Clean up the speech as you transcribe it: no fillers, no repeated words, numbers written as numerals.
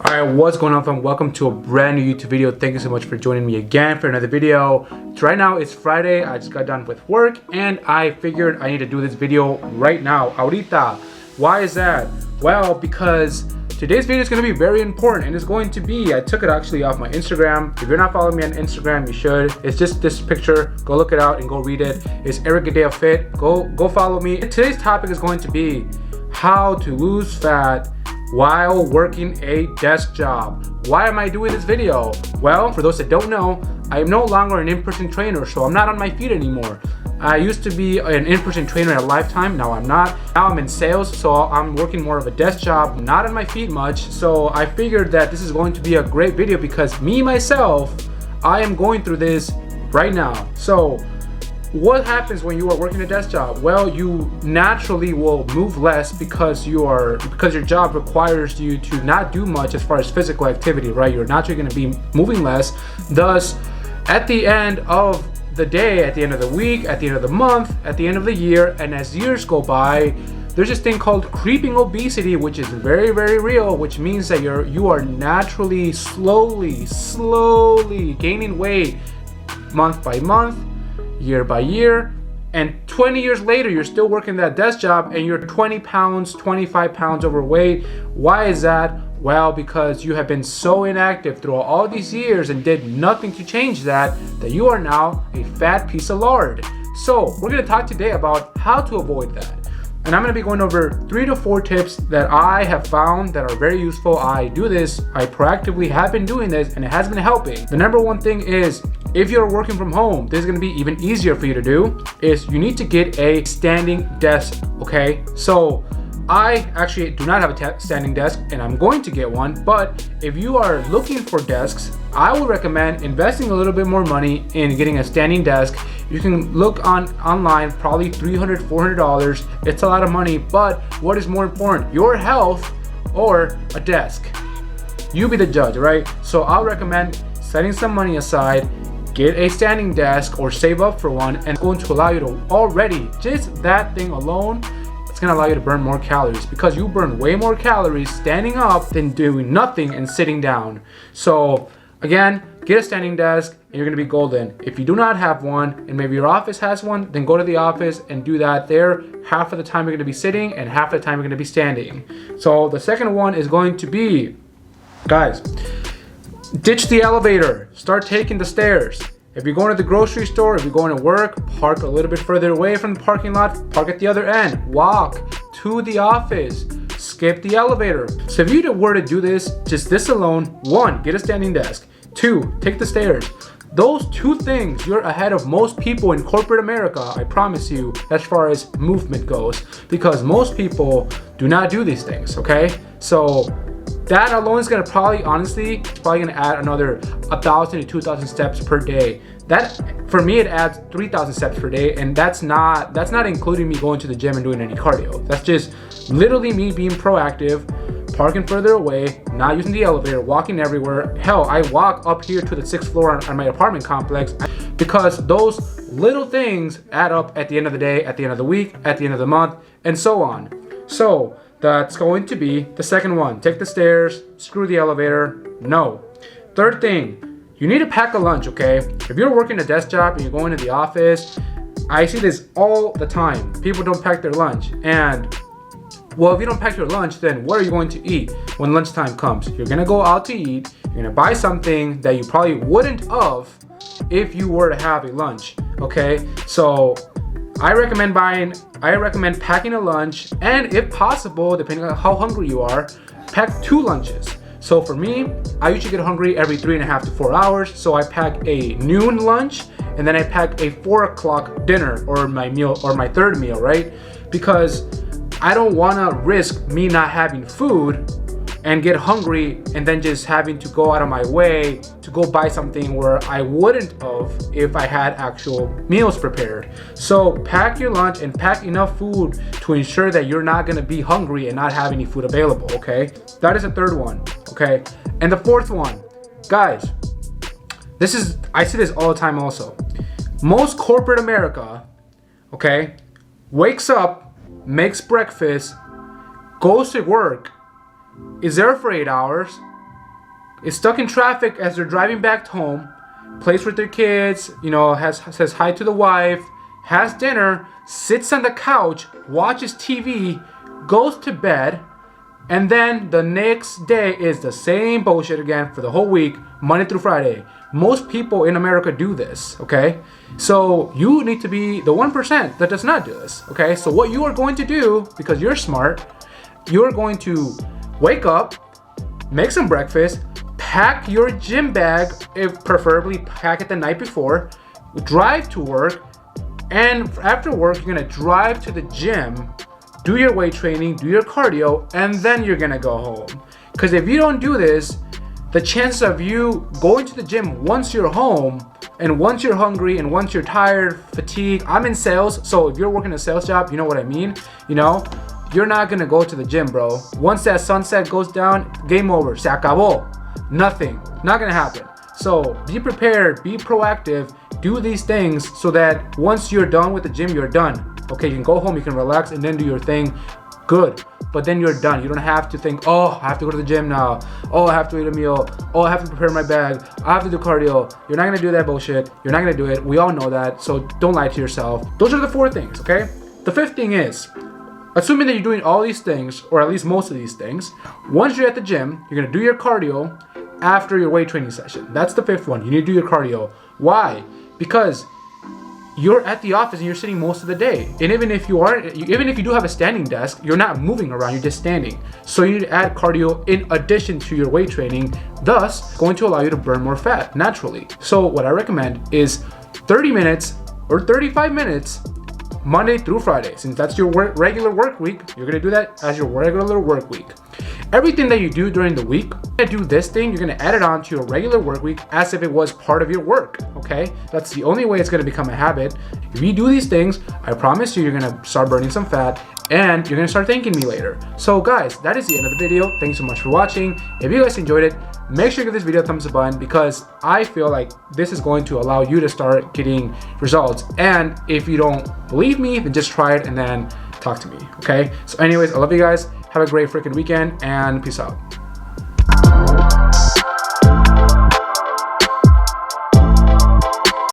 Alright, what's going on, fam? Welcome to a brand new YouTube video. Thank you so much for joining me again for another video. So right now it's Friday. I just got done with work and I figured I need to do this video right now, ahorita. Why is that? Well, because today's video is going to be very important, and it's going to be, I took it actually off my Instagram. If you're not following me on Instagram, you should. It's just this picture. Go look it out and go read it. It's Eric Gadea Fit. Go follow me. Today's topic is going to be how to lose fat while working a desk job. Why am I doing this video? Well, for those that don't know, I am no longer an in-person trainer, so I'm not on my feet anymore. I used to be an in-person trainer at Lifetime. Now I'm not. Now I'm in sales, so I'm working more of a desk job, not on my feet much. So I figured that this is going to be a great video because myself, I am going through this right now. So what happens when you are working a desk job? Well, you naturally will move less because your job requires you to not do much as far as physical activity, right? You're naturally going to be moving less. Thus, at the end of the day, at the end of the week, at the end of the month, at the end of the year, and as years go by, there's this thing called creeping obesity, which is very, very real, which means that you are naturally slowly gaining weight month by month, year by year, and 20 years later you're still working that desk job and you're 20 pounds, 25 pounds overweight. Why is that? Well, because you have been so inactive throughout all these years and did nothing to change that you are now a fat piece of lard. So we're going to talk today about how to avoid that. And I'm going to be going over 3 to 4 tips that I have found that are very useful. I do this, I proactively have been doing this, and it has been helping. The number one thing is, if you're working from home, this is going to be even easier for you to do, is you need to get a standing desk, okay? So I actually do not have a standing desk and I'm going to get one, but if you are looking for desks, I would recommend investing a little bit more money in getting a standing desk. You can look online, probably $300, $400. It's a lot of money, but what is more important, your health or a desk? You be the judge, right? So I'll recommend setting some money aside, get a standing desk or save up for one, and it's going to allow you to already, just that thing alone, it's going to allow you to burn more calories because you burn way more calories standing up than doing nothing and sitting down. So again, get a standing desk and you're going to be golden. If you do not have one and maybe your office has one, then go to the office and do that there. Half of the time you're going to be sitting and half of the time you're going to be standing. So the second one is going to be, guys, ditch the elevator, start taking the stairs. If you're going to the grocery store, if you're going to work, park a little bit further away from the parking lot, park at the other end, walk to the office, skip the elevator. So if you were to do this, just this alone, 1, get a standing desk, 2, take the stairs. Those 2 things, you're ahead of most people in corporate America, I promise you, as far as movement goes, because most people do not do these things, okay? So that alone is gonna probably, honestly, it's probably gonna add another 1,000 to 2,000 steps per day. That, for me, it adds 3,000 steps per day, and that's not including me going to the gym and doing any cardio. That's just literally me being proactive, parking further away, not using the elevator, walking everywhere. Hell, I walk up here to the 6th floor on my apartment complex because those little things add up at the end of the day, at the end of the week, at the end of the month, and so on. So that's going to be the second one. Take the stairs, screw the elevator, no. Third thing, you need to pack a lunch, okay? If you're working a desk job and you're going to the office, I see this all the time. People don't pack their lunch. And, well, if you don't pack your lunch, then what are you going to eat when lunchtime comes? You're gonna go out to eat, you're gonna buy something that you probably wouldn't have if you were to have a lunch, okay? So I recommend packing a lunch, and if possible, depending on how hungry you are, pack 2 lunches. So for me, I usually get hungry every 3.5 to 4 hours, so I pack a noon lunch, and then I pack a 4 o'clock dinner, or my meal, or my third meal, right? Because I don't wanna risk me not having food and get hungry and then just having to go out of my way to go buy something where I wouldn't have if I had actual meals prepared. So pack your lunch and pack enough food to ensure that you're not gonna be hungry and not have any food available, okay? That is the third one, okay? And the fourth one, guys, I see this all the time also. Most corporate America, okay, wakes up, makes breakfast, goes to work, is there for 8 hours, is stuck in traffic as they're driving back home, plays with their kids, you know, says hi to the wife, has dinner, sits on the couch, watches TV, goes to bed, and then the next day is the same bullshit again for the whole week, Monday through Friday. Most people in America do this, okay? So you need to be the 1% that does not do this, okay? So what you are going to do, because you're smart, you're going to wake up, make some breakfast, pack your gym bag, if preferably pack it the night before, drive to work, and after work, you're gonna drive to the gym, do your weight training, do your cardio, and then you're gonna go home. Because if you don't do this, the chances of you going to the gym once you're home, and once you're hungry, and once you're tired, fatigued, I'm in sales, so if you're working a sales job, you know what I mean, you know, you're not gonna go to the gym, bro. Once that sunset goes down, game over, se acabó. Nothing, not gonna happen. So be prepared, be proactive, do these things so that once you're done with the gym, you're done. Okay, you can go home, you can relax, and then do your thing. Good, but then you're done. You don't have to think, oh, I have to go to the gym now. Oh, I have to eat a meal. Oh, I have to prepare my bag. I have to do cardio. You're not gonna do that bullshit. You're not gonna do it. We all know that, so don't lie to yourself. Those are the 4 things, okay? The 5th thing is, assuming that you're doing all these things, or at least most of these things, once you're at the gym, you're gonna do your cardio after your weight training session. That's the 5th one. You need to do your cardio. Why? Because you're at the office and you're sitting most of the day. And even if you do have a standing desk, you're not moving around, you're just standing. So you need to add cardio in addition to your weight training, thus going to allow you to burn more fat naturally. So what I recommend is 30 minutes or 35 minutes Monday through Friday. Since that's your regular work week, you're gonna do that as your regular work week. Everything that you do during the week, you're gonna do this thing, you're gonna add it on to your regular work week as if it was part of your work, okay? That's the only way it's gonna become a habit. If you do these things, I promise you, you're gonna start burning some fat and you're gonna start thanking me later. So guys, that is the end of the video. Thanks so much for watching. If you guys enjoyed it, make sure to give this video a thumbs up button because I feel like this is going to allow you to start getting results. And if you don't believe me, then just try it and then talk to me, okay? So anyways, I love you guys. Have a great freaking weekend and peace out.